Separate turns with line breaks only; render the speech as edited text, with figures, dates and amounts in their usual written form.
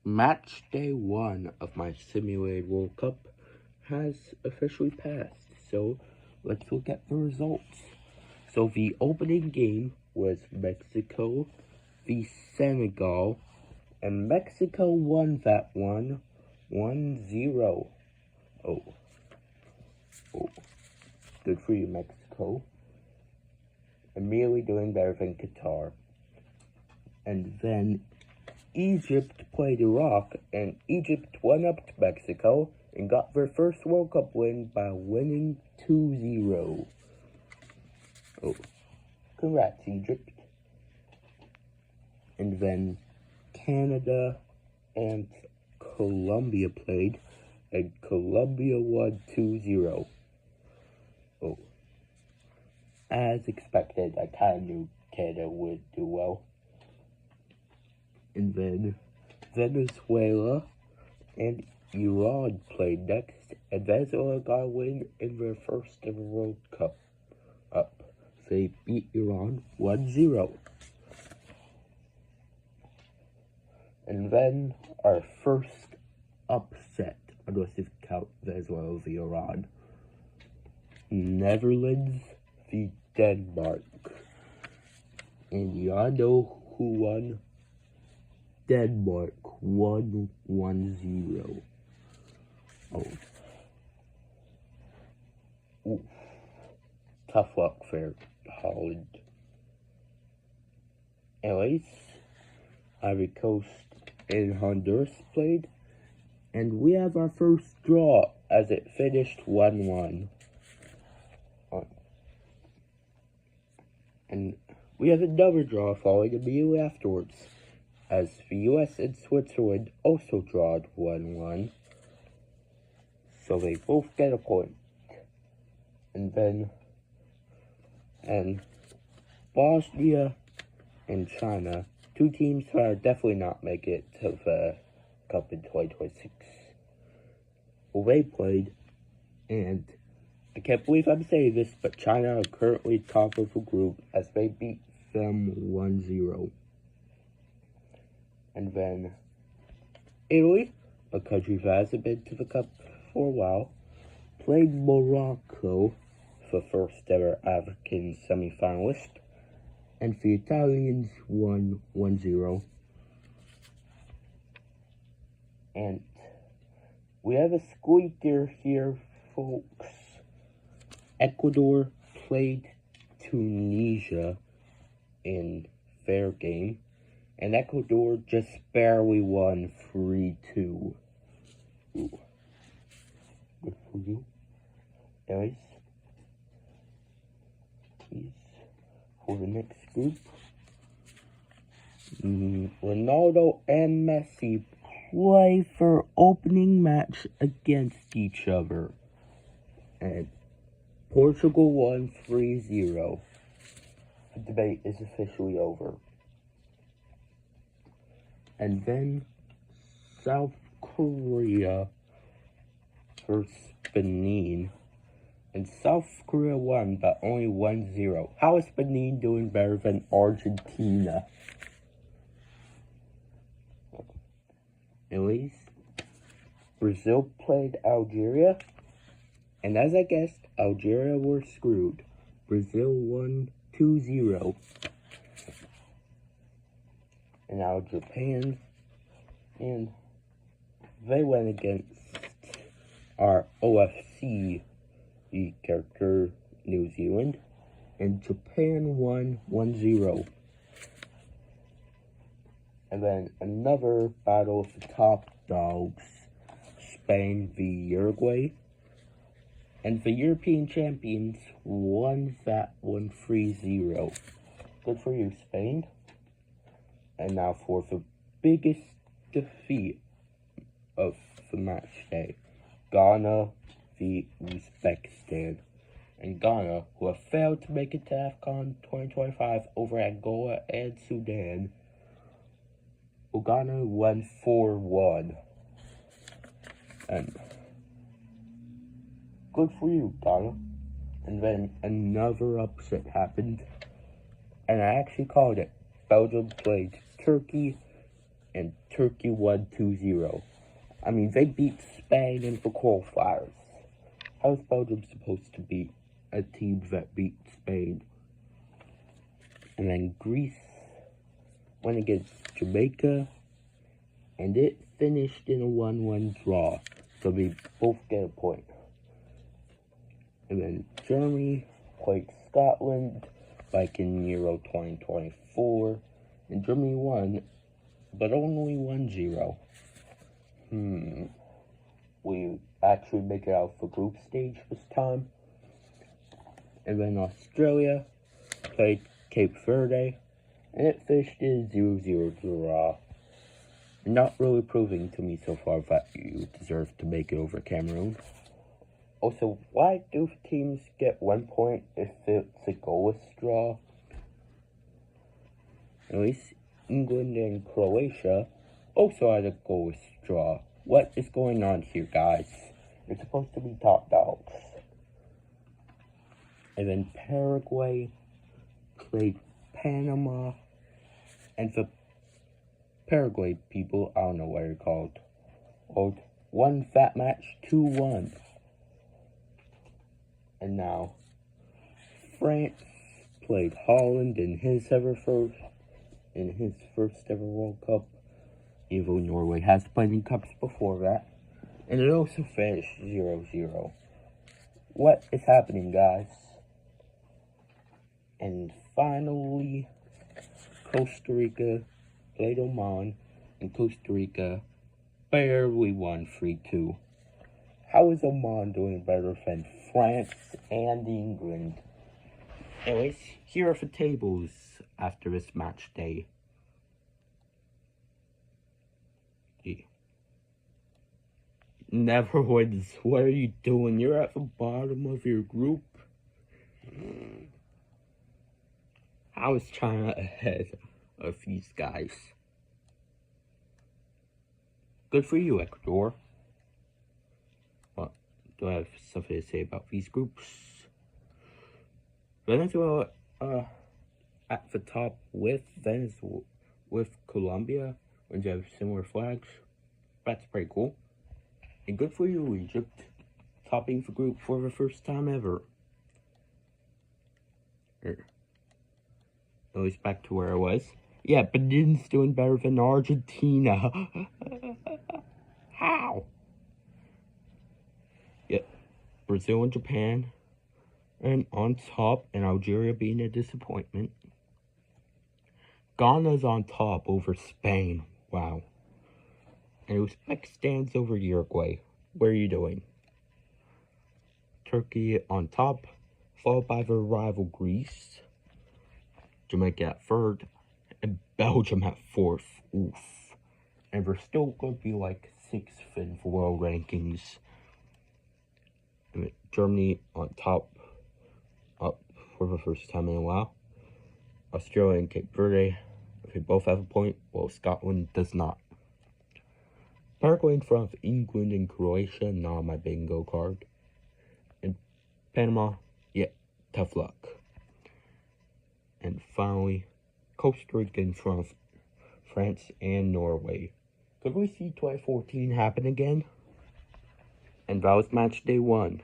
Match day 1 of my simulated World Cup has officially passed, so let's look at the results. So the opening game was Mexico v Senegal, and Mexico won that one 1-0. Oh, good for you, Mexico. Immediately doing better than Qatar. And then Egypt played Iraq, and Egypt went up to Mexico and got their first World Cup win by winning 2-0. Oh, congrats, Egypt. And then Canada and Colombia played, and Colombia won 2-0. Oh, as expected, I kind of knew Canada would do well. And then Venezuela and Iran played next, and Venezuela got a win in their first ever World Cup. They beat Iran 1-0. And then our first upset, unless you count Venezuela v Iran, Netherlands v Denmark. And y'all know who won? Denmark won 1-0. Oh. Ooh. Tough luck for Holland. Anyways, Ivory Coast and Honduras played, and we have our first draw as it finished 1-1. And we have another draw following immediately afterwards, as the US and Switzerland also drawed 1-1, so they both get a point. And Bosnia and China, two teams that are definitely not making it to the Cup in 2026. Well, they played, and I can't believe I'm saying this, but China are currently top of the group as they beat them 1-0. And then Italy, a country that hasn't been to the Cup for a while, played Morocco, the first ever African semi-finalist, and the Italians won 1-0. And we have a squeaker here, folks. Ecuador played Tunisia in their game, and Ecuador just barely won 3-2. Ooh. Good for you. Anyways, for the next group, Ronaldo and Messi play for opening match against each other, and Portugal won 3-0. The debate is officially over. And then South Korea versus Benin. And South Korea won, but only 1-0. How is Benin doing better than Argentina? Anyways, Brazil played Algeria, and as I guessed, Algeria were screwed. Brazil won 2-0. And now Japan, and they went against our OFC character, New Zealand, and Japan won 1-0. And then another battle of the top dogs, Spain v Uruguay, and the European champions won that one 3-0. Good for you, Spain. And now for the biggest defeat of the match day, Ghana v Uzbekistan. And Ghana, who have failed to make it to AFCON 2025 over Angola and Sudan, Ghana won 4-1. And good for you, Ghana. And then another upset happened, and I actually called it. Belgium played Turkey, and Turkey won 2-0. I mean, they beat Spain in the qualifiers. How is Belgium supposed to beat a team that beat Spain? And then Greece went against Jamaica, and it finished in a 1-1 draw. So they both get a point. And then Germany played Scotland like in Euro 2024, and Germany won, but only 1-0. We actually make it out for group stage this time. And then Australia played Cape Verde, and it finished in a 0-0 draw. Not really proving to me so far that you deserve to make it over Cameroon. Also, why do teams get 1 point if it's a goalless draw? At least England and Croatia also had a goalless draw. What is going on here, guys? They're supposed to be top dogs. And then Paraguay played Panama, and the Paraguay people, I don't know what they're called, won that match 2-1. And now France played Holland in his first ever World Cup, even though Norway has played in cups before that. And it also finished 0-0. What is happening, guys? And finally, Costa Rica played Oman, and Costa Rica barely won 3-2. How is Oman doing better than France and England? Anyways, here are the tables after this match day. Netherlands, what are you doing? You're at the bottom of your group. How is China ahead of these guys? Good for you, Ecuador. What do I have something to say about these groups? Venezuela at the top with Colombia, when they have similar flags. That's pretty cool. And good for you, Egypt, topping the group for the first time ever. At least back to where I was. Yeah, Benin's doing better than Argentina. How? Yeah, Brazil and Japan, and on top, and Algeria being a disappointment. Ghana's on top over Spain. Wow. And Uzbekistan's over Uruguay. What are you doing? Turkey on top, followed by their rival Greece. Jamaica at third, and Belgium at fourth. Oof. And we're still going to be like 6th in the world rankings. And Germany on top, up for the first time in a while. Australia and Cape Verde, they both have a point, while Scotland does not. Paraguay in front of England and Croatia, not on my bingo card. And Panama, yeah, tough luck. And finally, Costa Rica in front of France and Norway. Could we see 2014 happen again? And that was match day 1.